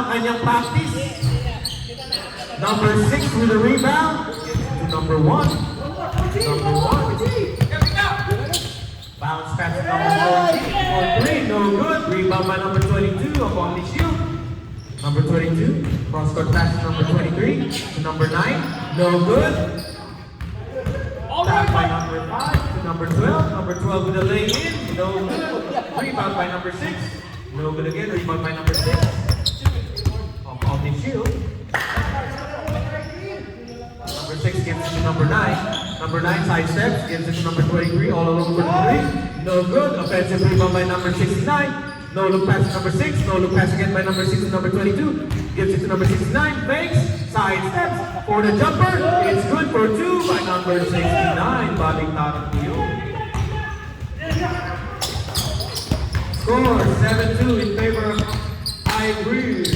ang kanyang practice. Number 6 with a rebound. To number 1. Number 1. Bounce pass to number 14 for 3. No good. Rebound by number 22 upon the shield. Number 22. Cross-court pass to number 23. To number 9. No good. Tap by number 5 to number 12. Number 12 with a lay-in. No good. Rebound by number 6. No good again. Rebound by number 6. On the shield. Number 6 gives it to number 9. Number 9 side steps, gives it to number 23. All alone for the 3. No good. Offensive rebound by number 69. No look pass to number 6. No look pass again by number 6 to number 22. Gives it to number 69. Fakes. Side steps for the jumper. It's good for 2 by number 69. Balik tarang Pio. Score 7-2 in favor of Ivory.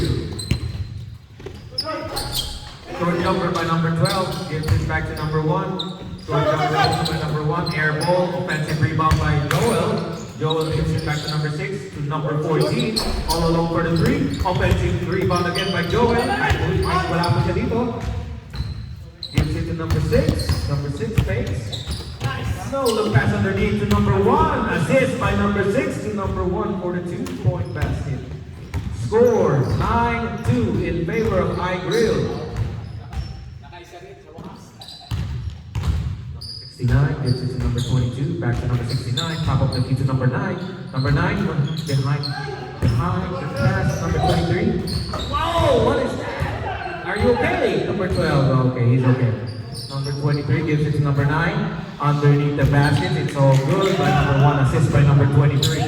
Short jumper by number 12. Gives it back to number 1. Short jumper also by number 1. Air ball. Offensive rebound by Joel. Joel gives it back to number 6 to number 14. All alone for the 3. Offensive rebound again by Joel. Wala pa siya dito. Gives it to number 6. Number 6 fakes. No look pass underneath to number 1. Assist by number 6 to number 1 for the 2-point basket. Score 9-2 in favor of iGrill. 69 gives it to number 22, back to number 69, pop up the key to number 9. Number 9, behind the pass, number 23. Whoa, what is that? Are you okay? Number 12, okay, he's okay. Number 23 gives it to number 9, underneath the basket, it's all good by number 1, assist by number 23.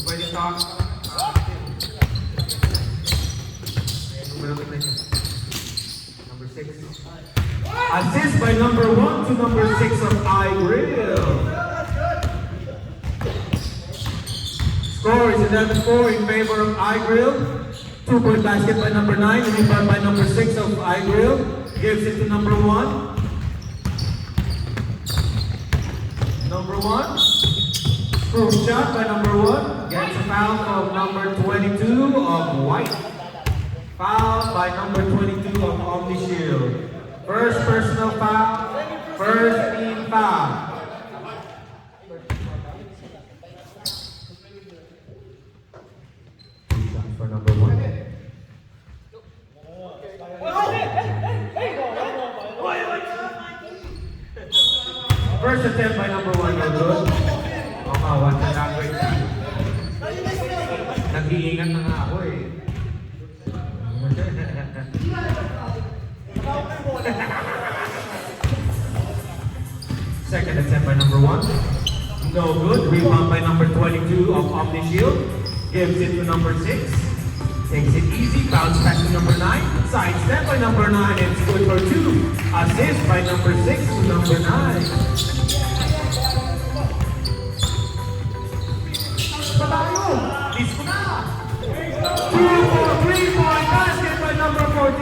Pwede talk. Number 6. Assist by number 1 to number 6 of iGrill. Score is 11-4 in favor of iGrill. 2-point basket by number 9. Rebound by number 6 of iGrill. Gives it to number 1. Number 1. Proof shot by number 1. Gets a foul of number 22 of White. Foul by number 22 of Omni Shield. First personal foul, first team foul. For number 1. First attempt by number 1, no good. One na lang. Nag-iingat na nga ako eh. Second attempt by number 1. No good. Rebound by number 22 of Omni Shield. Gives it to number 6. Takes it easy. Bounce back to number 9. Side step by number 9. It's good for 2. Assist by number 6 to number 9. Patayo! Disco na! 3-point basket by number 14.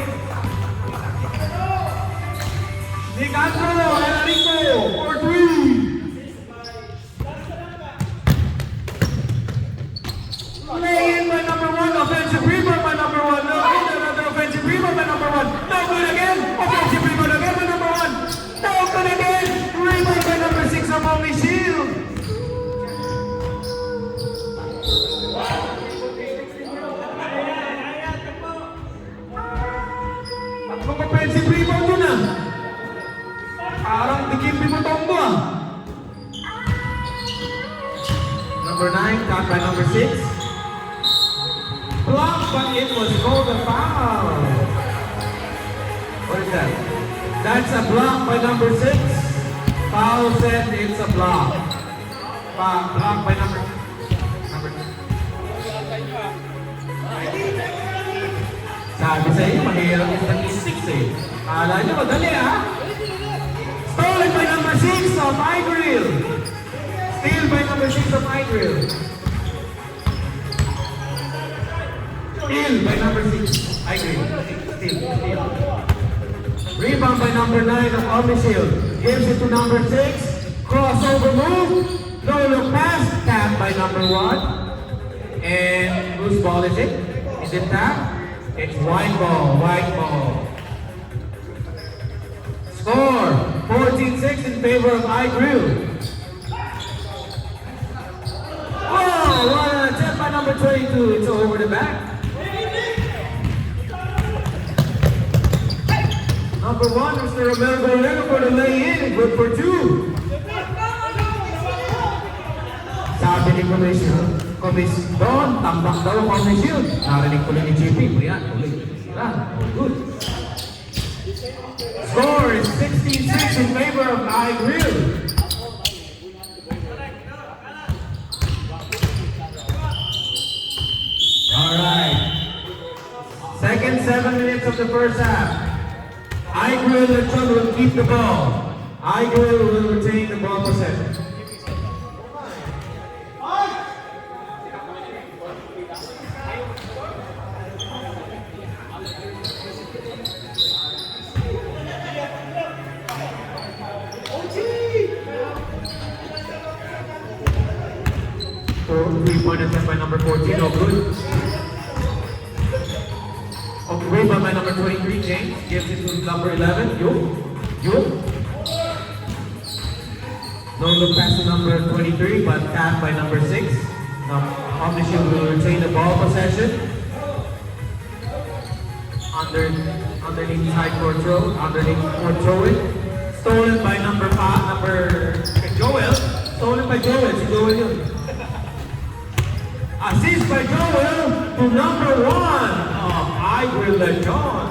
Nicandro Enrico for 3. Lay-in by number 1. Offensive rebound by number 1. No good. Another offensive rebound by number 1. No good again. Offensive rebound again by number 1. No good again. Rebound by number 6 of Omni Shield. Tatlong offensive rebound doon ah. Parang dikimpi mo tombo ah. Number 9, caught by number 6. Blocked, but it was called a foul. What is that? That's a block by number 6. Foul said it's a block. Block by number 2. Sabi sa iyo, mahirap yung statistics eh. Kala nyo, madali ah. Stolen by number 6 of iGrill. Steal by number 6 of iGrill. Steal by number 6. iGrill. Steal. Rebound by number 9 of Omni Shield. Gives it to number 6. Cross Crossover move. No look pass. Tap by number 1. And whose ball is it? Is it tap? It's white ball. White ball. Score 14-6 in favor of iGrill. Oh, what an attempt by number 22. It's over the back. Number 1, Mr. Rommel for the lay-in. Good for 2. Sabi ni Don, tambak daw ang Commission. Narinig ko lang ni JP. Ayan, ulit. Good. Score is 16-6 in favor of iGrill. Alright. Second 7 minutes of the first half. iGrill Letchon will keep the ball. iGrill will retain the ball possession. Three-point attempt by number 14, no good. Rebound by number 23, James, gives it to number 11, Yul. No look pass to number 23, but tap by number 6. Commission will retain the ball possession. Underneath side court throw, it. Stolen by number 5, Joel. Stolen by Joel, si Joel yun. Assist by Joel to number 1 of iGrill Letchon.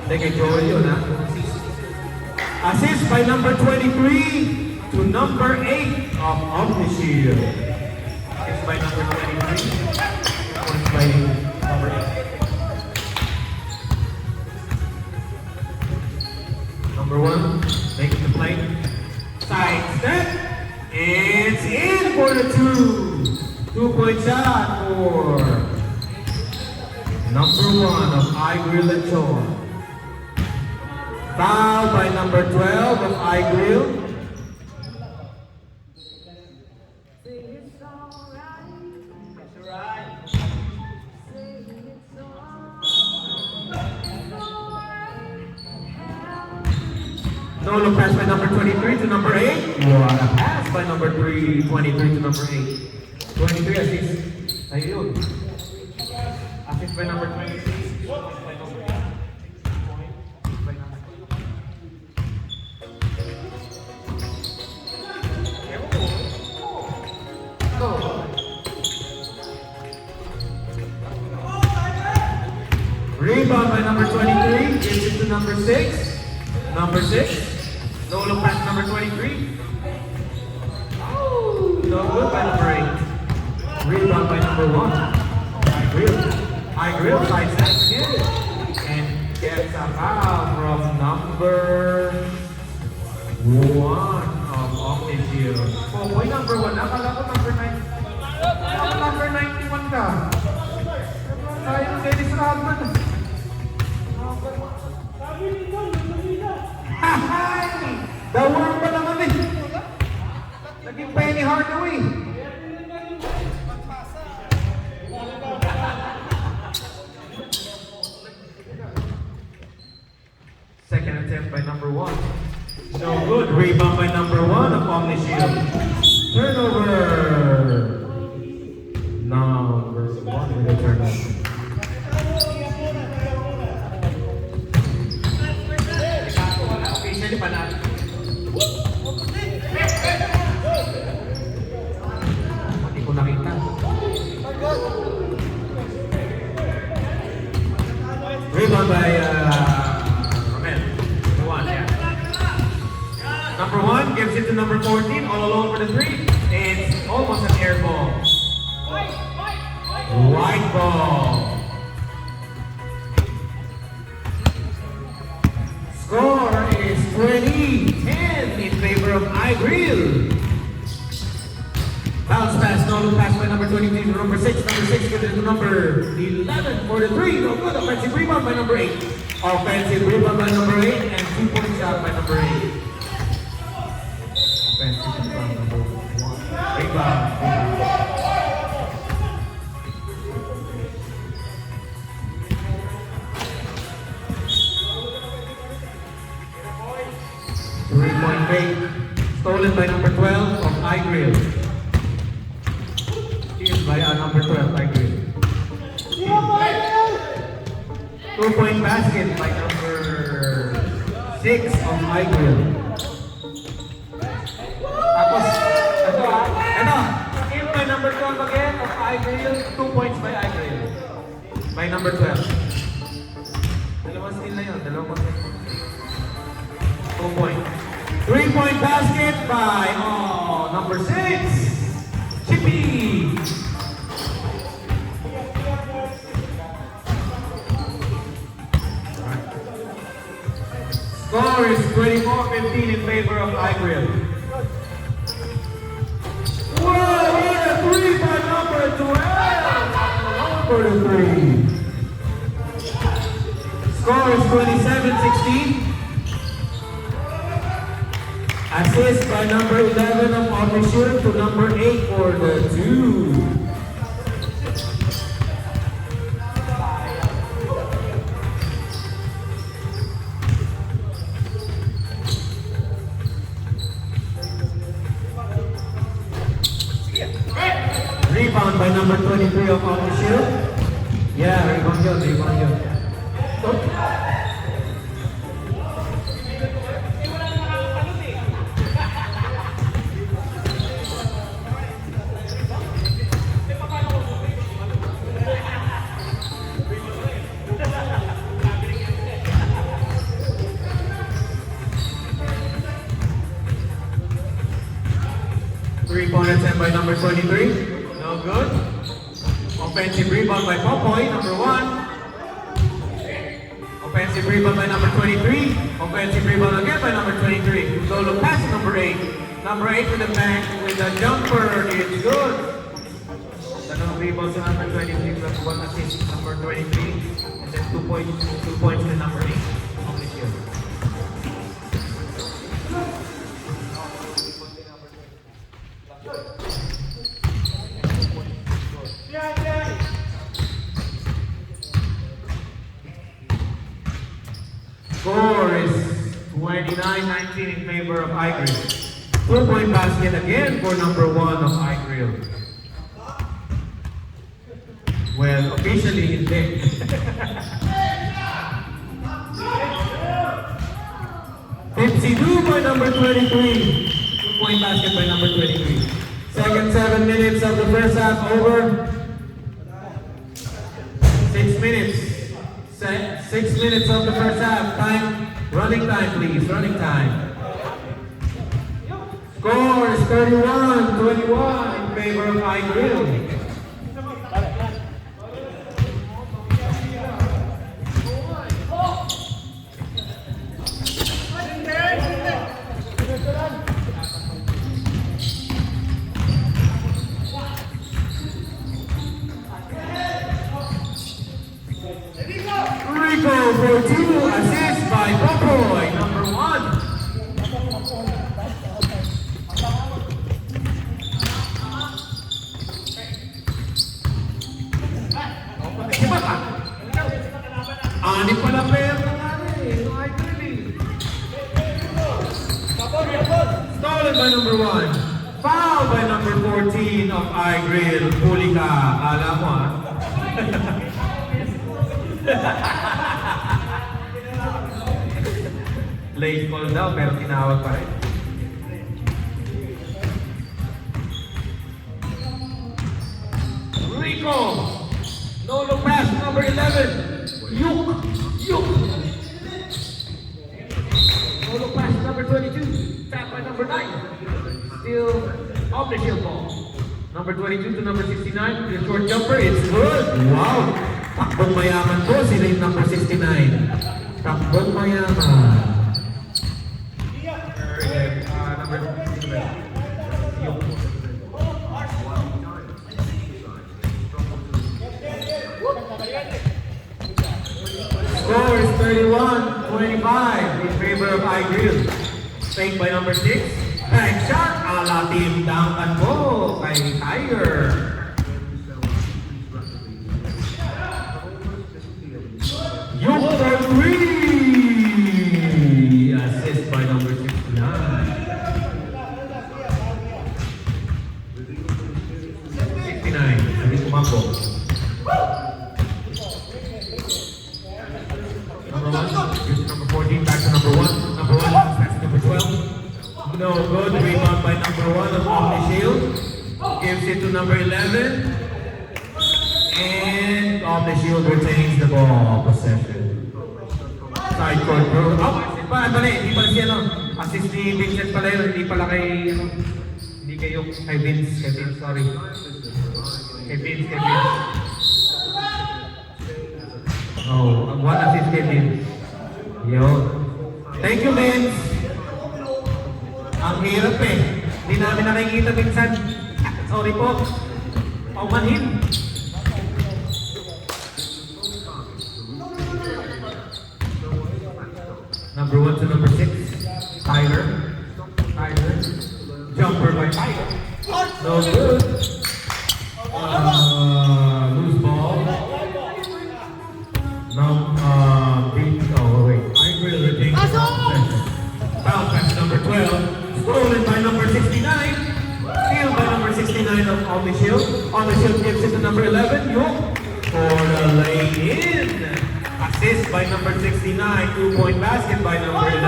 Teka, Joel yun, ha? Assist by number 23 to number 8 of Omnishield. Assist by number 23. Points by number 8. Number 1, making the play. Side step. It's in for the 2. 2-point shot for number 1 of iGrill Letchon. Foul by number 12 of iGrill. No look pass by number 23 to number 8. What a pass by number 23 to number 8. 23 assist. Ayun. Assist by number 23. By number 8. Rebound by number 23. Gives it to number 6. Number 6. No look pass number 23. Oh, no good by number 8. Rebound by number 1. iGrill side step again. And gets a foul from number 1 of Omnishield. Oh, boy, number 1. Akala ko number 9. Akala number 91 ka. Tayo ng Dennis Rodman. Hahay! Dawang pa naman eh. Naging Penny Hardaway. Second attempt by number 1. No good. Rebound by number 1 of Omnishield. Turnover. Number 1 with a turnover. Officially panalo. Hindi ko nakita. Rebound by Rommel. Number 1, yeah. Number 1 gives it to number 14, all alone for the 3. It's almost an air ball. White ball. Score is 20-10 in favor of iGrill. Bounce pass, no look pass by number 23 to number 6. Number 6 gives it to number 11 for the 3. No good. Offensive rebound by number 8. Offensive rebound by number 8 and 2-point shot by number 8. Offensive rebound number 1. Rebound. 3-point fake. Stolen by number 12 of iGrill. Steals by number 12, iGrill. 2-point basket by number 6 of iGrill. Tapos, ito. Steal by number 12 again of iGrill. 2 points by iGrill. By number 12. Dalawang steal na yun. Dalawang steal. 2 points. 3-point basket by number 6, Chippy. Score is 24-15 in favor of iGrill. Whoa, what a 3 by number 12 for the 3. Score is 27-16. Assist by number 11 of Official to number 8 for the 2. Rebound by number 23 of Official. Yeah, rebound yun. 3-point attempt by number 23. No good. Offensive rebound by Popoy, number 1. Offensive rebound by number 23. Offensive rebound again by number 23. Solo pass number 8. Number 8 with the bank with the jumper. It's good. Dalawang rebounds to number 23 plus 1 assist to number 23. And then 2 points to number 8. Only here. Score is 29-19 in favor of iGrill. 2-point basket again for number 1 of iGrill. Well, officially hindi. Tipsy-do by number 23. 2-point basket by number 23. Second 7 minutes of the first half over. 6 minutes. 6 minutes of the first half. Time, running time please, running time. Score is 31-21 in favor of iGrill. Rico for 2, assist by Popoy, number 1. Ani pala player na natin, no iGrill. Stolen by number 1. Foul by number 14 of iGrill. Huli ka, alam mo Late call daw pero tinawag pa rin. Rico! No look pass, number 11. Yuk! No look pass, number 22. Tap by number 9. Still off the shield ball. Number 22 to number 69. The short jumper, it's good. Wow! Takbong mayaman po, sila yung number 69. Takbong mayaman. Score is 31-25 in favor of iGrill. Fake by number 6. Bank shot. Ala team Duncan po kay Tiger. Yung for 3. Assist by number 69. 69. Sabi kumako. Number 1. Gives to number 14. Back to number 1. Number 1. Pass to number 12. No good. Rebound by number 1 of Omni Shield. Gives it to number 11. And Omni Shield retains the ball possession. Side court bro. Oh, hindi pala siya assist ni Vincent pala yun. Hindi pala kay hindi kayo kay Vince, sorry. Kay Vince. Oh, ang one assist kay Vince. Yun. Thank you, Vince. Ang hirap eh. Hindi namin nakikita minsan. Sorry po. Paumanhin. Number 1 to number 6. Tiger. Jumper by Tiger. No good. Loose ball. iGrill retains the possession. Foul pass number 12. Stolen by number 69. Steal by number 69 of Omni Shield. Omni Shield gives it to number 11. Yoke for the lay-in. Assist by number 69. 2-point basket by number 11.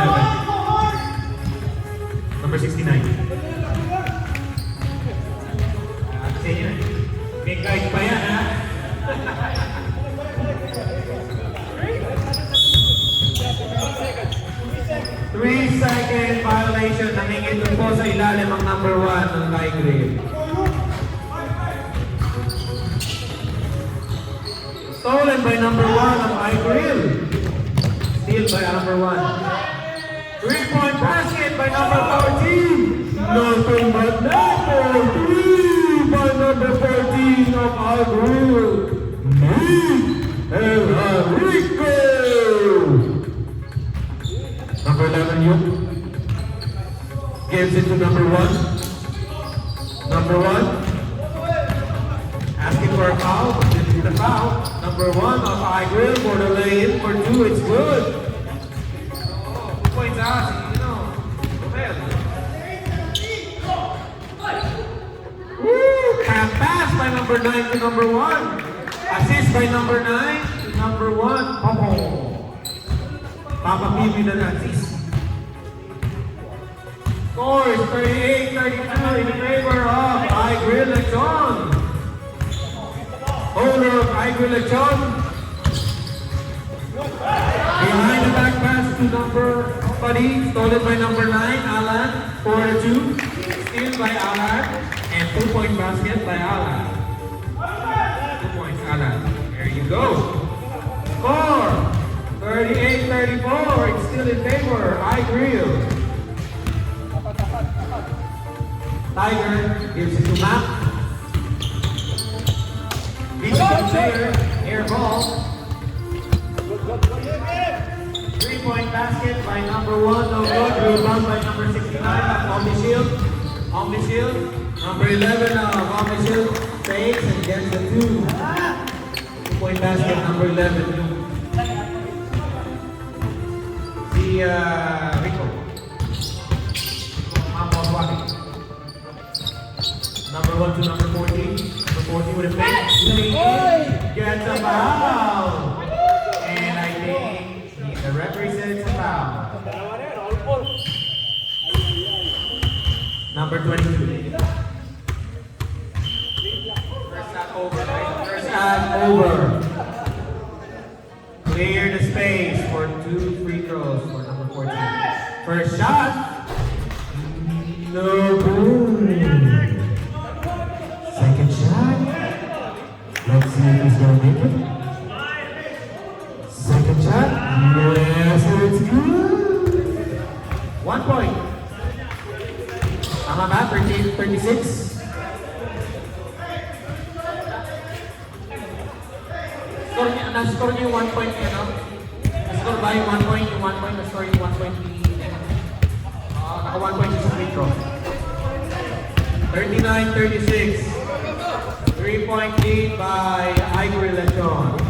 Number 69. Kasi yan. May guide pa yan, ha? Three-second violation. Namingin doon po sa ilalim ang number 1 ng iGrill. Stolen by number 1 of iGrill. Steal by number 1. 3-point basket by number 14. Nothing but number 3 by number 14 of iGrill. Enrico. Number 11, Yoke. Gives it to number 1. Number 1. Asking for a foul, but this is the foul. Number 1 of iGrill for the lay-in for 2. It's good. 2 points out, Rommel. Woo! Half pass by number 9 to number 1. Assist by number 9 to number 1. Papa Bibi na assist. Scores 38-32 in favor of iGrill Letchon. Owner of iGrill Letchon. Behind the back pass to number Buddy. Stolen by number 9, Alan. 4-2. Steal by Alan. And 2-point basket by Alan. 2 points, Alan. There you go. Score 38-34. It's still in favor. iGrill. Tiger gives it to Matt. Air ball. 3-point basket by number 1. No good. Rebound by number 69 of Omni Shield. Number 11 of Omni Shield fakes and gets the 2. 2-point basket number 11. Rico. Number 1 to number 14. Number 14 with a fake. Gets a foul. And I think the referee said it's a foul. Number 22. First half over. Clear the space for 2 free throws for number 14. First shot. No good. Second shot. Let's see if he's going to make it. Second shot. Yes, it's good. 1 point. Tama ba? 36. Na-score niyo yung 1 point niya, no? Score ba yung 1 point? Yung 1 point, na-score yung 1 point naka 1 point sa free throw. 39-36. 3-point lead by Ivory Letchon.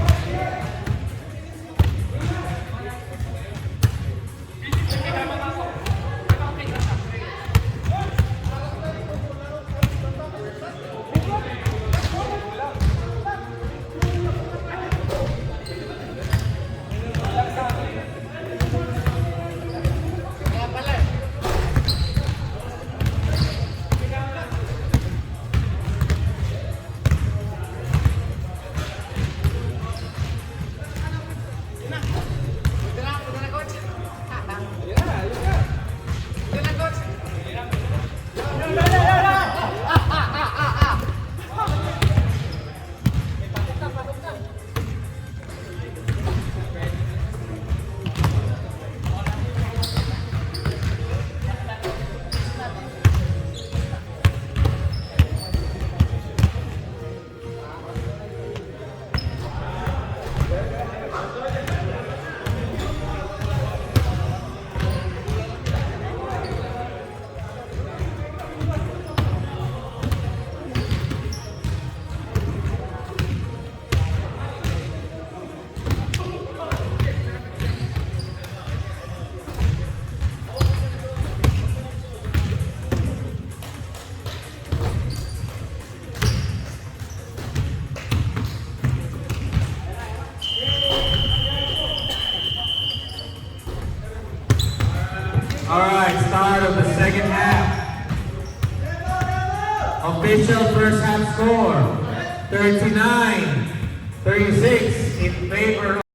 Alright, start of the second half. Official first half score, 39-36 in favor